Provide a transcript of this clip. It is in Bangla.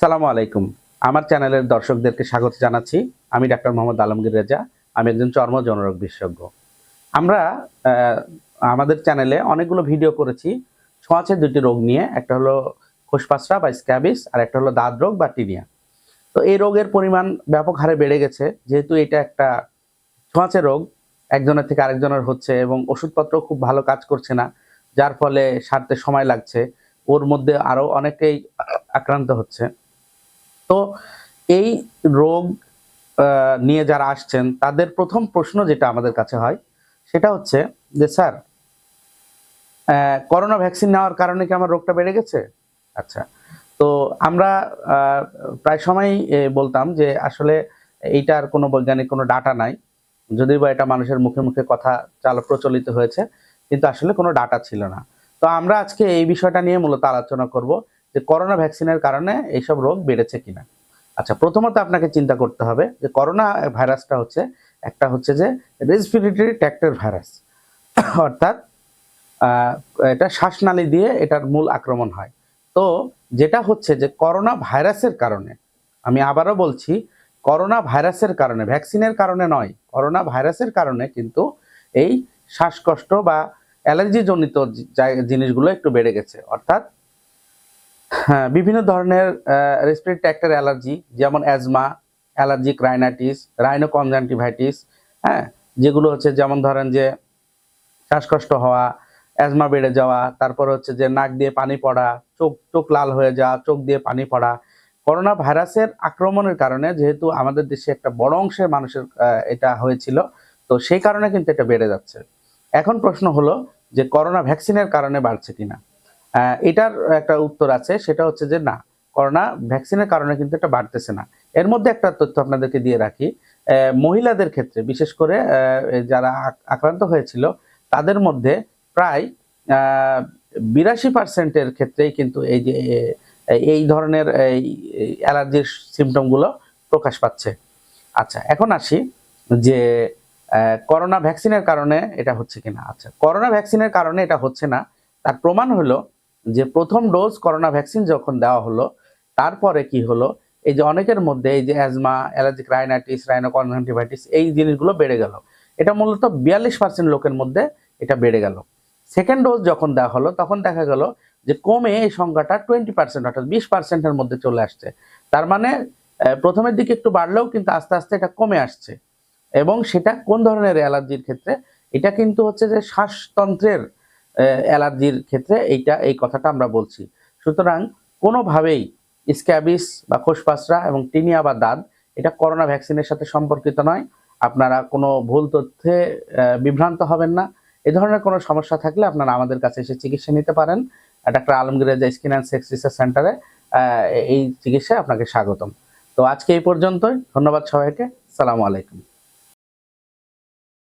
সালামু আলাইকুম। আমার চ্যানেলের দর্শকদেরকে স্বাগত জানাচ্ছি। আমি ডাক্তার মোহাম্মদ আলমগীর রেজা। আমি একজন চর্ম জনরোগ বিশেষজ্ঞ। আমরা আমাদের চ্যানেলে অনেকগুলো ভিডিও করেছি ছোঁয়াচে দুটি রোগ নিয়ে। একটা হলো খোসপাসরা বা স্ক্যাবিস, আর একটা হলো দাঁত রোগ বা টিনিয়া। তো এই রোগের পরিমাণ ব্যাপক হারে বেড়ে গেছে, যেহেতু এটা একটা ছোঁয়াচে রোগ, একজনের থেকে আরেকজনের হচ্ছে এবং ওষুধপত্র খুব ভালো কাজ করছে না, যার ফলে সারতে সময় লাগছে। ওর মধ্যে আরো অনেকেই আক্রান্ত হচ্ছে। তো এই রোগ নিয়ে যারা আসছেন তাদের প্রথম প্রশ্ন যেটা আমাদের কাছে হয় সেটা হচ্ছে যে, স্যার, করোনা ভ্যাকসিন নেওয়ার কারণে কি আমার রোগটা বেড়ে গেছে? আচ্ছা। তো আমরা প্রায় সময়ই বলতাম যে আসলে এইটার কোনো বৈজ্ঞানিক কোনো ডাটা নাই। যদিও বা এটা মানুষের মুখে মুখে কথা প্রচলিত হয়েছে, কিন্তু আসলে কোনো ডাটা ছিল না। তো আমরা আজকে এই বিষয়টা নিয়ে মূলত আলোচনা করব যে করোনা ভ্যাকসিনের কারণে এইসব রোগ বেড়েছে কিনা। আচ্ছা, প্রথমত আপনাকে চিন্তা করতে হবে যে করোনা ভাইরাসটা হচ্ছে একটা হচ্ছে যে রেসপিরেটরি ট্র্যাক্টের ভাইরাস। অর্থাৎ আহ, এটা শ্বাসনালী দিয়ে এটার মূল আক্রমণ হয়। তো যেটা হচ্ছে যে করোনা ভাইরাসের কারণে, আমি আবারও বলছি, করোনা ভাইরাসের কারণে, ভ্যাকসিনের কারণে নয়, করোনা ভাইরাসের কারণে কিন্তু এই শ্বাসকষ্ট বা অ্যালার্জি জনিত জিনিসগুলো একটু বেড়ে গেছে। অর্থাৎ হ্যাঁ, বিভিন্ন ধরনের রেসপিরেটরি ট্র্যাক্টের অ্যালার্জি, যেমন অ্যাজমা, অ্যালার্জিক রাইনাইটিস, রাইনোকনজাংটিভাইটিস, হ্যাঁ, যেগুলো হচ্ছে যেমন ধরেন যে শ্বাসকষ্ট হওয়া, অ্যাজমা বেড়ে যাওয়া, তারপর হচ্ছে যে নাক দিয়ে পানি পড়া, চোখ চোখ লাল হয়ে যাওয়া, চোখ দিয়ে পানি পড়া। করোনা ভাইরাসের আক্রমণের কারণে যেহেতু আমাদের দেশে একটা বড় অংশের মানুষের এটা হয়েছিল, তো সেই কারণে কিন্তু এটা বেড়ে যাচ্ছে। এখন প্রশ্ন হলো যে করোনা ভ্যাকসিনের কারণে বাড়ছে কিনা। এটার একটা উত্তর আছে, সেটা হচ্ছে যে না, করোনা ভ্যাকসিনের কারণে কিন্তু এটা বাড়তেছে না। এর মধ্যে একটা তথ্য আপনাদেরকে দিয়ে রাখি। মহিলাদের ক্ষেত্রে বিশেষ করে যারা আক্রান্ত হয়েছিল তাদের মধ্যে প্রায় 82% ক্ষেত্রেই কিন্তু এই যে এই ধরনের এই অ্যালার্জির সিমটমগুলো প্রকাশ পাচ্ছে। আচ্ছা, এখন আসি যে করোনা ভ্যাকসিনের কারণে এটা হচ্ছে কিনা। আচ্ছা, করোনা ভ্যাকসিনের কারণে এটা হচ্ছে না, তার প্রমাণ হলো যে প্রথম ডোজ করোনা ভ্যাকসিন যখন দেওয়া হলো, তারপরে কি হলো, এই যে অনেকের মধ্যে এই যে অ্যাজমা, অ্যালার্জিক রাইনাইটিস, রাইনোকনজাংটিভাইটিস এই জিনিসগুলো বেড়ে গেল। এটা মূলত 42% লোকের মধ্যে এটা বেড়ে গেল। সেকেন্ড ডোজ যখন দেওয়া হলো তখন দেখা গেল যে কমে এই সংখ্যাটা 20%, অর্থাৎ 20%-এর মধ্যে চলে আসছে। তার মানে প্রথমের দিকে একটু বাড়লেও কিন্তু আস্তে আস্তে এটা কমে আসছে। এবং সেটা কোন ধরনের অ্যালার্জির ক্ষেত্রে? এটা কিন্তু হচ্ছে যে শ্বাসতন্ত্রের অ্যালার্জির ক্ষেত্রে এই কথাটা আমরা বলছি। সুতরাং কোনোভাবেই স্ক্যাবিস বা খোসপাসরা এবং টিনিয়া বা দাঁত এটা করোনা ভ্যাকসিনের সাথে সম্পর্কিত নয়। আপনারা কোনো ভুল তথ্যে বিভ্রান্ত হবেন না। এ ধরনের কোনো সমস্যা থাকলে আপনারা আমাদের কাছে এসে চিকিৎসা নিতে পারেন। Doctor Alamgir Reza skin and sex research সেন্টারে এই চিকিৎসায় আপনাকে স্বাগতম। তো আজকে এই পর্যন্তই। ধন্যবাদ সবাইকে। সালামু আলাইকুম।